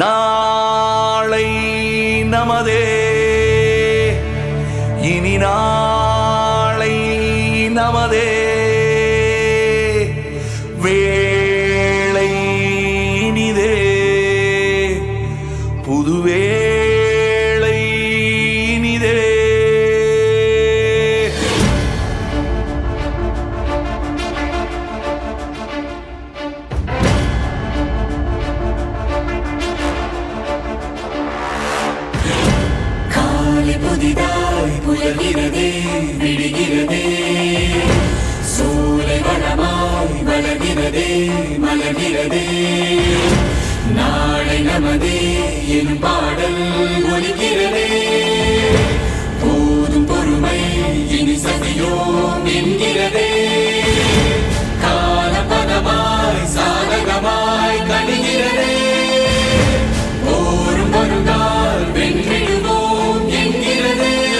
நாளை நமதே, இனி நாளை நமதே, வேளை இனிதே, புதுவேளை இனிதே. புதிதாய் புலர்கிறதே, விடுகிறதே, சூலை வளமாய் வளர்கிறதே, மலர்கிறதே. நாளை நமதே எனும்